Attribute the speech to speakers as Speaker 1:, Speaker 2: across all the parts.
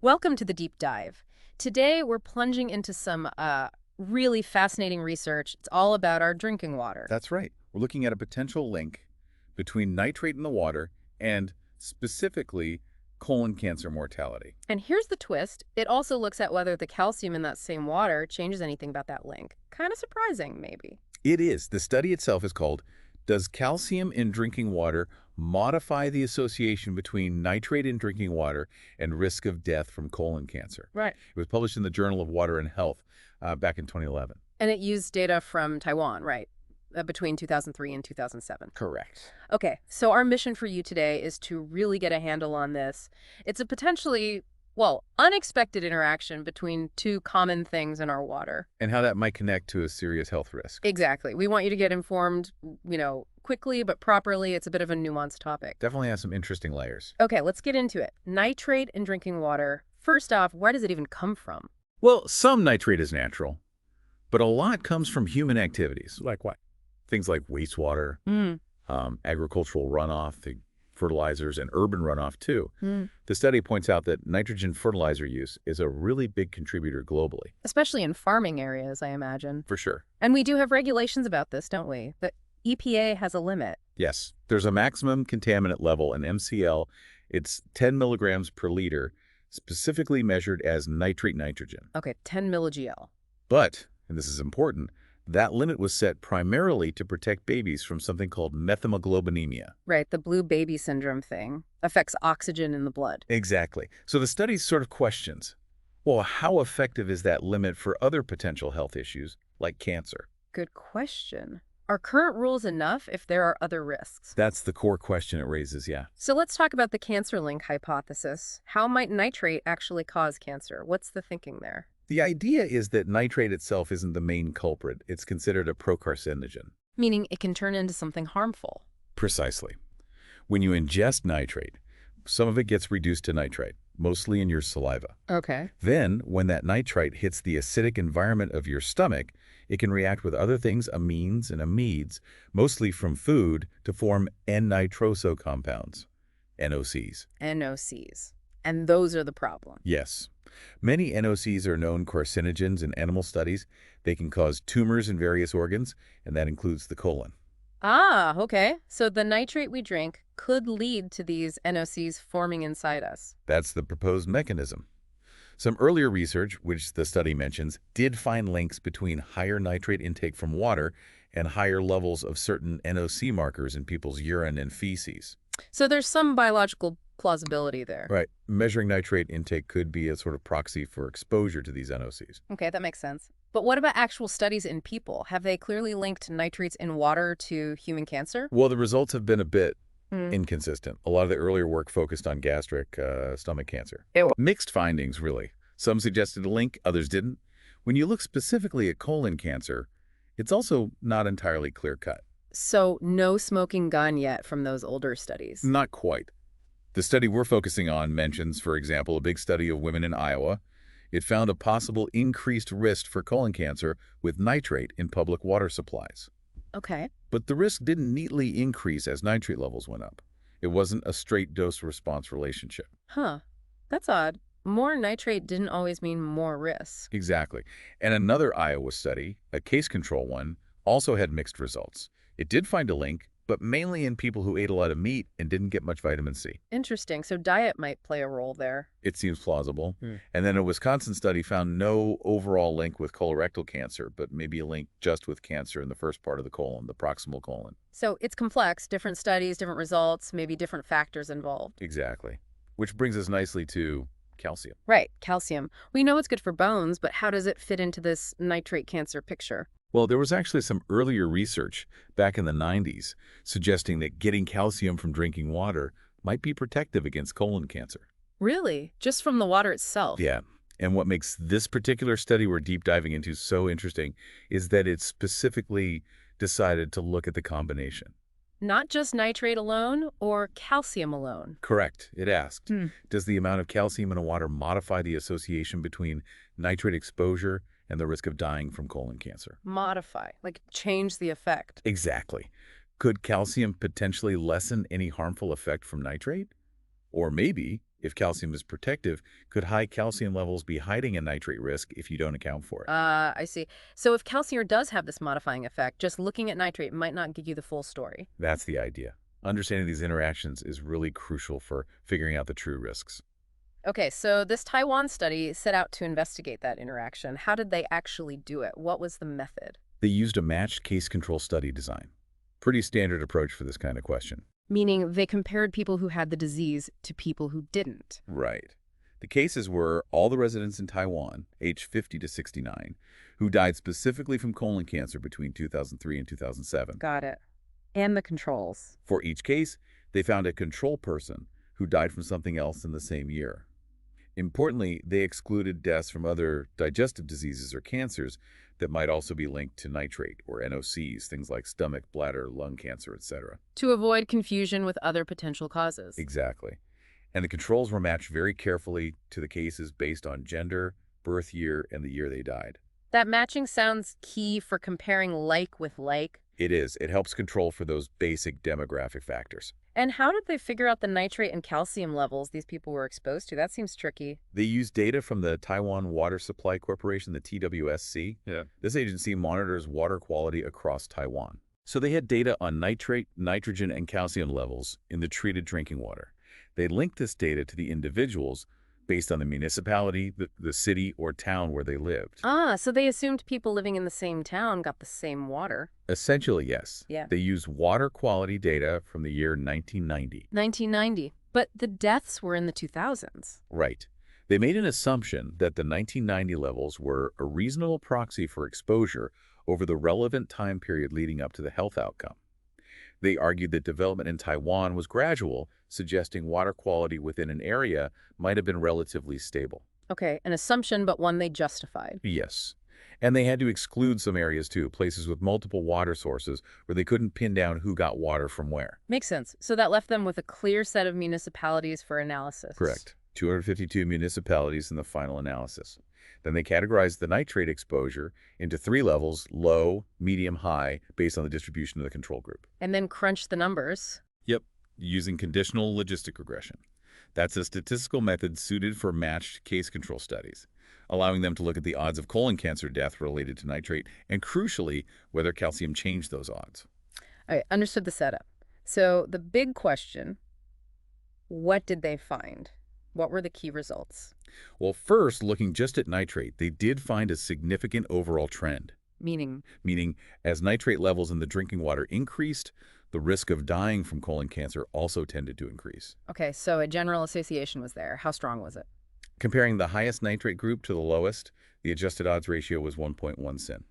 Speaker 1: Welcome to the deep dive. Today, we're plunging into some really fascinating research. It's all about our drinking water.
Speaker 2: That's right. We're looking at a potential link between nitrate in the water and specifically colon cancer mortality.
Speaker 1: And here's the twist. It also looks at whether the calcium in that same water changes anything about that link. Kind of surprising, maybe.
Speaker 2: It is. The study itself is called, Does Calcium in Drinking Water Modify the Association Between Nitrate in Drinking Water and Risk of Death from Colon Cancer?
Speaker 1: Right.
Speaker 2: It was published in the Journal of Water and Health back in 2011.
Speaker 1: And it used data from Taiwan, right? Between 2003 and 2007.
Speaker 2: Correct.
Speaker 1: Okay, so our mission for you today is to really get a handle on this. It's a potentially, well, unexpected interaction between two common things in our water.
Speaker 2: And how that might connect to a serious health risk.
Speaker 1: Exactly. We want you to get informed, quickly but properly. It's a bit of a nuanced topic.
Speaker 2: Definitely has some interesting layers.
Speaker 1: Okay, let's get into it. Nitrate in drinking water. First off, where does it even come from?
Speaker 2: Well, some nitrate is natural, but a lot comes from human activities.
Speaker 3: Like what?
Speaker 2: Things like wastewater, agricultural runoff, the fertilizers, and urban runoff, too. The study points out that nitrogen fertilizer use is a really big contributor globally.
Speaker 1: Especially in farming areas, I imagine.
Speaker 2: For sure.
Speaker 1: And we do have regulations about this, don't we? The EPA has a limit.
Speaker 2: Yes. There's a maximum contaminant level in MCL. It's 10 milligrams per liter, specifically measured as nitrate-nitrogen.
Speaker 1: Okay, 10 milligl.
Speaker 2: But, and this is important, that limit was set primarily to protect babies from something called methemoglobinemia.
Speaker 1: Right, the blue baby syndrome thing affects oxygen in the blood.
Speaker 2: Exactly. So the study sort of questions, well, how effective is that limit for other potential health issues like cancer?
Speaker 1: Good question. Are current rules enough if there are other risks?
Speaker 2: That's the core question it raises, yeah.
Speaker 1: So let's talk about the cancer link hypothesis. How might nitrate actually cause cancer? What's the thinking there?
Speaker 2: The idea is that nitrate itself isn't the main culprit. It's considered a procarcinogen.
Speaker 1: Meaning it can turn into something harmful.
Speaker 2: Precisely. When you ingest nitrate, some of it gets reduced to nitrite, mostly in your saliva.
Speaker 1: Okay.
Speaker 2: Then, when that nitrite hits the acidic environment of your stomach, it can react with other things, amines and amides, mostly from food, to form N-nitroso compounds, NOCs.
Speaker 1: NOCs. And those are the problem.
Speaker 2: Yes. Many NOCs are known carcinogens in animal studies. They can cause tumors in various organs, and that includes the colon.
Speaker 1: Ah, okay. So the nitrate we drink could lead to these NOCs forming inside us.
Speaker 2: That's the proposed mechanism. Some earlier research, which the study mentions, did find links between higher nitrate intake from water and higher levels of certain NOC markers in people's urine and feces.
Speaker 1: So there's some biological plausibility there.
Speaker 2: Right. Measuring nitrate intake could be a sort of proxy for exposure to these NOCs.
Speaker 1: Okay, that makes sense. But what about actual studies in people? Have they clearly linked nitrates in water to human cancer?
Speaker 2: Well, the results have been a bit inconsistent. A lot of the earlier work focused on gastric stomach cancer.
Speaker 1: Ew.
Speaker 2: Mixed findings, really. Some suggested a link, others didn't. When you look specifically at colon cancer, it's also not entirely clear-cut.
Speaker 1: So no smoking gun yet from those older studies.
Speaker 2: Not quite. The study we're focusing on mentions, for example, a big study of women in Iowa. It found a possible increased risk for colon cancer with nitrate in public water supplies.
Speaker 1: Okay.
Speaker 2: But the risk didn't neatly increase as nitrate levels went up. It wasn't a straight dose-response relationship.
Speaker 1: Huh. That's odd. More nitrate didn't always mean more risk.
Speaker 2: Exactly. And another Iowa study, a case control one, also had mixed results. It did find a link, but mainly in people who ate a lot of meat and didn't get much vitamin C.
Speaker 1: Interesting. So diet might play a role there.
Speaker 2: It seems plausible. And then a Wisconsin study found no overall link with colorectal cancer, but maybe a link just with cancer in the first part of the colon, the proximal colon.
Speaker 1: So it's complex. Different studies, different results, maybe different factors involved.
Speaker 2: Exactly. Which brings us nicely to calcium.
Speaker 1: Right. Calcium. We know it's good for bones, but how does it fit into this nitrate cancer picture?
Speaker 2: Well, there was actually some earlier research back in the 90s suggesting that getting calcium from drinking water might be protective against colon cancer.
Speaker 1: Really? Just from the water itself?
Speaker 2: Yeah. And what makes this particular study we're deep diving into so interesting is that it specifically decided to look at the combination.
Speaker 1: Not just nitrate alone or calcium alone?
Speaker 2: Correct. It asked, does the amount of calcium in a water modify the association between nitrate exposure and the risk of dying from colon cancer?
Speaker 1: Modify, like change the effect.
Speaker 2: Exactly. Could calcium potentially lessen any harmful effect from nitrate? Or maybe If calcium is protective, could high calcium levels be hiding a nitrate risk if you don't account for it?
Speaker 1: I see. So if calcium does have this modifying effect, just looking at nitrate might not give you the full story.
Speaker 2: That's the idea. Understanding these interactions is really crucial for figuring out the true risks.
Speaker 1: Okay, so this Taiwan study set out to investigate that interaction. How did they actually do it? What was the method?
Speaker 2: They used a matched case control study design. Pretty standard approach for this kind of question.
Speaker 1: Meaning they compared people who had the disease to people who didn't.
Speaker 2: Right. The cases were all the residents in Taiwan, aged 50 to 69, who died specifically from colon cancer between 2003 and 2007.
Speaker 1: Got it. And the controls.
Speaker 2: For each case, they found a control person who died from something else in the same year. Importantly, they excluded deaths from other digestive diseases or cancers that might also be linked to nitrate or NOCs, things like stomach, bladder, lung cancer, etc.
Speaker 1: To avoid confusion with other potential causes.
Speaker 2: Exactly. And the controls were matched very carefully to the cases based on gender, birth year, and the year they died.
Speaker 1: That matching sounds key for comparing like with like.
Speaker 2: It is. It helps control for those basic demographic factors.
Speaker 1: And how did they figure out the nitrate and calcium levels these people were exposed to? That seems tricky.
Speaker 2: They used data from the Taiwan Water Supply Corporation, the TWSC. Yeah. This agency monitors water quality across Taiwan. So they had data on nitrate, nitrogen, and calcium levels in the treated drinking water. They linked this data to the individuals based on the municipality, the city, or town where they lived.
Speaker 1: Ah, so they assumed people living in the same town got the same water.
Speaker 2: Essentially, yes.
Speaker 1: Yeah.
Speaker 2: They used water quality data from the year 1990.
Speaker 1: 1990. But the deaths were in the 2000s.
Speaker 2: Right. They made an assumption that the 1990 levels were a reasonable proxy for exposure over the relevant time period leading up to the health outcome. They argued that development in Taiwan was gradual, suggesting water quality within an area might have been relatively stable.
Speaker 1: Okay, an assumption, but one they justified.
Speaker 2: Yes. And they had to exclude some areas too, places with multiple water sources where they couldn't pin down who got water from where.
Speaker 1: Makes sense. So that left them with a clear set of municipalities for analysis.
Speaker 2: Correct. 252 municipalities in the final analysis. Then they categorized the nitrate exposure into 3 levels, low, medium, high, based on the distribution of the control group.
Speaker 1: And then crunched the numbers.
Speaker 2: Yep, using conditional logistic regression. That's a statistical method suited for matched case control studies, allowing them to look at the odds of colon cancer death related to nitrate and, crucially, whether calcium changed those odds.
Speaker 1: All right, understood the setup. So the big question, what did they find? What were the key results?
Speaker 2: Well, first, looking just at nitrate, they did find a significant overall trend.
Speaker 1: Meaning?
Speaker 2: Meaning, as nitrate levels in the drinking water increased, the risk of dying from colon cancer also tended to increase.
Speaker 1: Okay, so a general association was there. How strong was it?
Speaker 2: Comparing the highest nitrate group to the lowest, the adjusted odds ratio was 1.1 sin.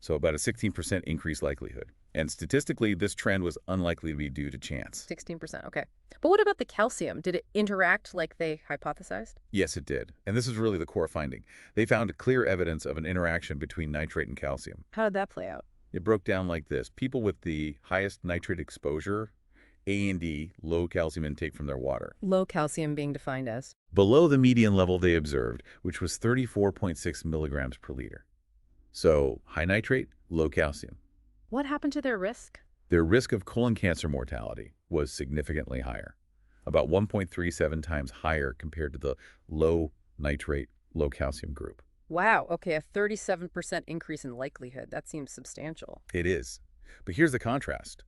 Speaker 2: So about a 16% increased likelihood. And statistically, this trend was unlikely to be due to chance.
Speaker 1: 16%, okay. But what about the calcium? Did it interact like they hypothesized?
Speaker 2: Yes, it did. And this is really the core finding. They found clear evidence of an interaction between nitrate and calcium.
Speaker 1: How did that play out?
Speaker 2: It broke down like this. People with the highest nitrate exposure, A and D, low calcium intake from their water.
Speaker 1: Low calcium being defined as?
Speaker 2: Below the median level they observed, which was 34.6 milligrams per liter. So high nitrate, low calcium.
Speaker 1: What happened to their risk?
Speaker 2: Their risk of colon cancer mortality was significantly higher, about 1.37 times higher compared to the low nitrate, low calcium group.
Speaker 1: Wow, okay, a 37% increase in likelihood. That seems substantial.
Speaker 2: It is. But here's the contrast.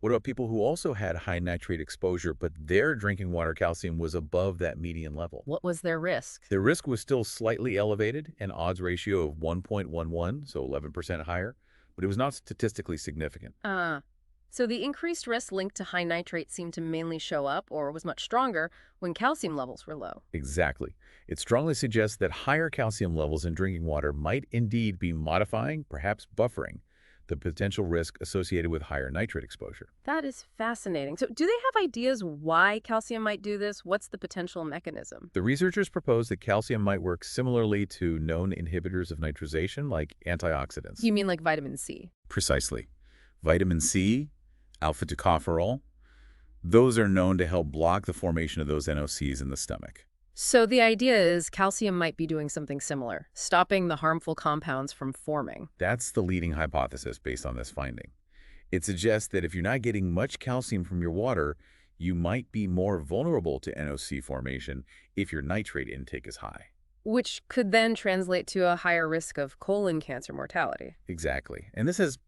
Speaker 2: What about people who also had high nitrate exposure, but their drinking water calcium was above that median level?
Speaker 1: What was their risk?
Speaker 2: Their risk was still slightly elevated, an odds ratio of 1.11, so 11% higher, but it was not statistically significant.
Speaker 1: So the increased risk linked to high nitrate seemed to mainly show up, or was much stronger, when calcium levels were low.
Speaker 2: Exactly. It strongly suggests that higher calcium levels in drinking water might indeed be modifying, perhaps buffering, the potential risk associated with higher nitrate exposure.
Speaker 1: That is fascinating. So do they have ideas why calcium might do this? What's the potential mechanism?
Speaker 2: The researchers propose that calcium might work similarly to known inhibitors of nitrization, like antioxidants.
Speaker 1: You mean like vitamin C?
Speaker 2: Precisely. Vitamin C, alpha-tocopherol, those are known to help block the formation of those NOCs in the stomach.
Speaker 1: So the idea is calcium might be doing something similar, stopping the harmful compounds from forming.
Speaker 2: That's the leading hypothesis based on this finding. It suggests that if you're not getting much calcium from your water, you might be more vulnerable to NOC formation if your nitrate intake is high.
Speaker 1: Which could then translate to a higher risk of colon cancer mortality.
Speaker 2: Exactly. And this has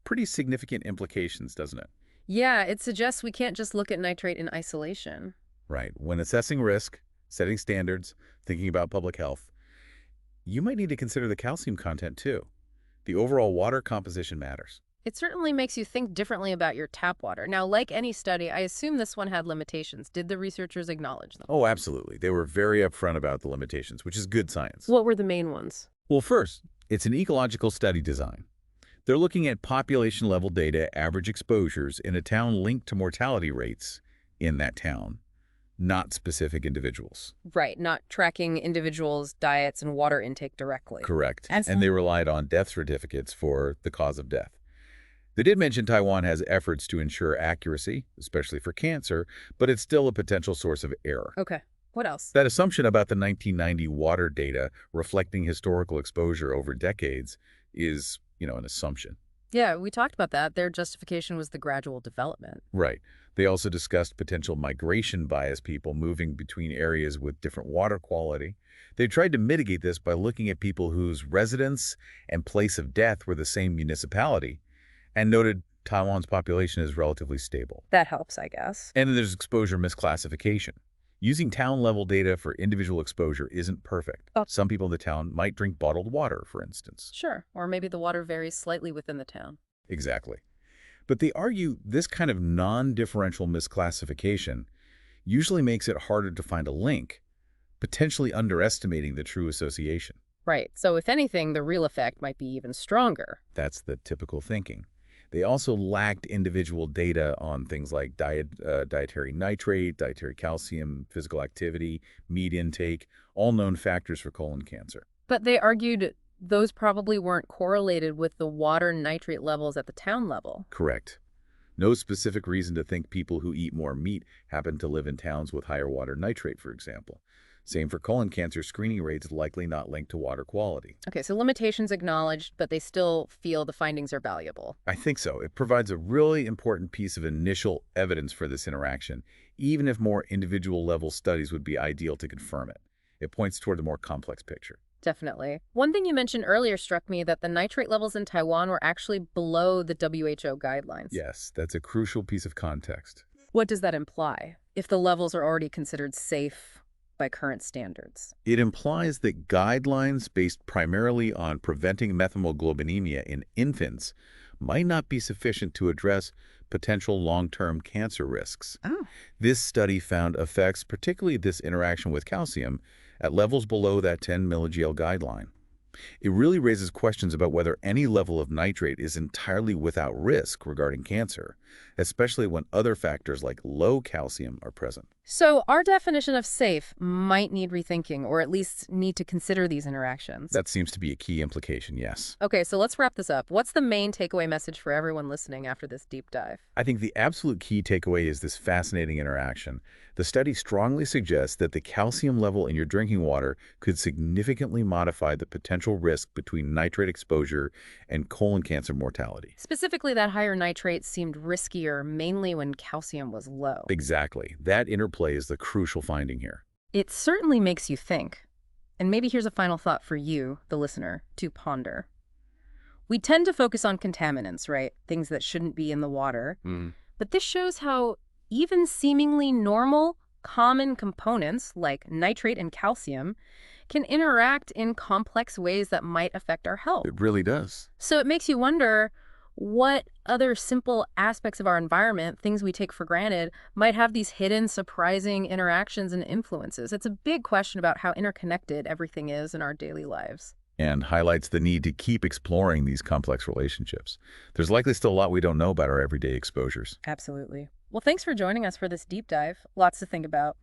Speaker 2: pretty significant implications, doesn't it?
Speaker 1: Yeah, it suggests we can't just look at nitrate in isolation.
Speaker 2: Right. When assessing risk, setting standards, thinking about public health, you might need to consider the calcium content too. The overall water composition matters.
Speaker 1: It certainly makes you think differently about your tap water. Now, like any study, I assume this one had limitations. Did the researchers acknowledge them?
Speaker 2: Oh, absolutely. They were very upfront about the limitations, which is good science.
Speaker 1: What were the main ones?
Speaker 2: Well, first, it's an ecological study design. They're looking at population-level data, average exposures in a town linked to mortality rates in that town, not specific individuals.
Speaker 1: Right, not tracking individuals' diets and water intake directly.
Speaker 2: Correct. And they relied on death certificates for the cause of death. They did mention Taiwan has efforts to ensure accuracy, especially for cancer, but it's still a potential source of error.
Speaker 1: Okay, what else?
Speaker 2: That assumption about the 1990 water data reflecting historical exposure over decades is, an assumption.
Speaker 1: Yeah, we talked about that. Their justification was the gradual development.
Speaker 2: Right. They also discussed potential migration bias, people moving between areas with different water quality. They tried to mitigate this by looking at people whose residence and place of death were the same municipality, and noted Taiwan's population is relatively stable.
Speaker 1: That helps, I guess.
Speaker 2: And then there's exposure misclassification. Using town-level data for individual exposure isn't perfect.
Speaker 1: Oh.
Speaker 2: Some people in the town might drink bottled water, for instance.
Speaker 1: Sure, or maybe the water varies slightly within the town.
Speaker 2: Exactly. But they argue this kind of non-differential misclassification usually makes it harder to find a link, potentially underestimating the true association.
Speaker 1: Right, so if anything, the real effect might be even stronger.
Speaker 2: That's the typical thinking. They also lacked individual data on things like dietary nitrate, dietary calcium, physical activity, meat intake, all known factors for colon cancer.
Speaker 1: But they argued those probably weren't correlated with the water nitrate levels at the town level.
Speaker 2: Correct. No specific reason to think people who eat more meat happen to live in towns with higher water nitrate, for example. Same for colon cancer screening rates likely not linked to water quality.
Speaker 1: Okay, so limitations acknowledged, but they still feel the findings are valuable.
Speaker 2: I think so. It provides a really important piece of initial evidence for this interaction, even if more individual-level studies would be ideal to confirm it. It points toward a more complex picture.
Speaker 1: Definitely. One thing you mentioned earlier struck me that the nitrate levels in Taiwan were actually below the WHO guidelines.
Speaker 2: Yes, that's a crucial piece of context.
Speaker 1: What does that imply? If the levels are already considered safe by current standards.
Speaker 2: It implies that guidelines based primarily on preventing methemoglobinemia in infants might not be sufficient to address potential long-term cancer risks.
Speaker 1: Oh.
Speaker 2: This study found effects, particularly this interaction with calcium, at levels below that 10 milligel guideline. It really raises questions about whether any level of nitrate is entirely without risk regarding cancer, especially when other factors like low calcium are present.
Speaker 1: So our definition of safe might need rethinking, or at least need to consider these interactions.
Speaker 2: That seems to be a key implication, yes.
Speaker 1: Okay, so let's wrap this up. What's the main takeaway message for everyone listening after this deep dive?
Speaker 2: I think the absolute key takeaway is this fascinating interaction. The study strongly suggests that the calcium level in your drinking water could significantly modify the potential risk between nitrate exposure and colon cancer mortality.
Speaker 1: Specifically, that higher nitrate seemed riskier mainly when calcium was low.
Speaker 2: Exactly. That interplay is the crucial finding here.
Speaker 1: It certainly makes you think. And maybe here's a final thought for you, the listener, to ponder. We tend to focus on contaminants, right? Things that shouldn't be in the water. But this shows how even seemingly normal, common components like nitrate and calcium can interact in complex ways that might affect our health.
Speaker 2: It really does.
Speaker 1: So it makes you wonder what other simple aspects of our environment, things we take for granted, might have these hidden, surprising interactions and influences. It's a big question about how interconnected everything is in our daily lives.
Speaker 2: And highlights the need to keep exploring these complex relationships. There's likely still a lot we don't know about our everyday exposures.
Speaker 1: Absolutely. Well, thanks for joining us for this deep dive. Lots to think about.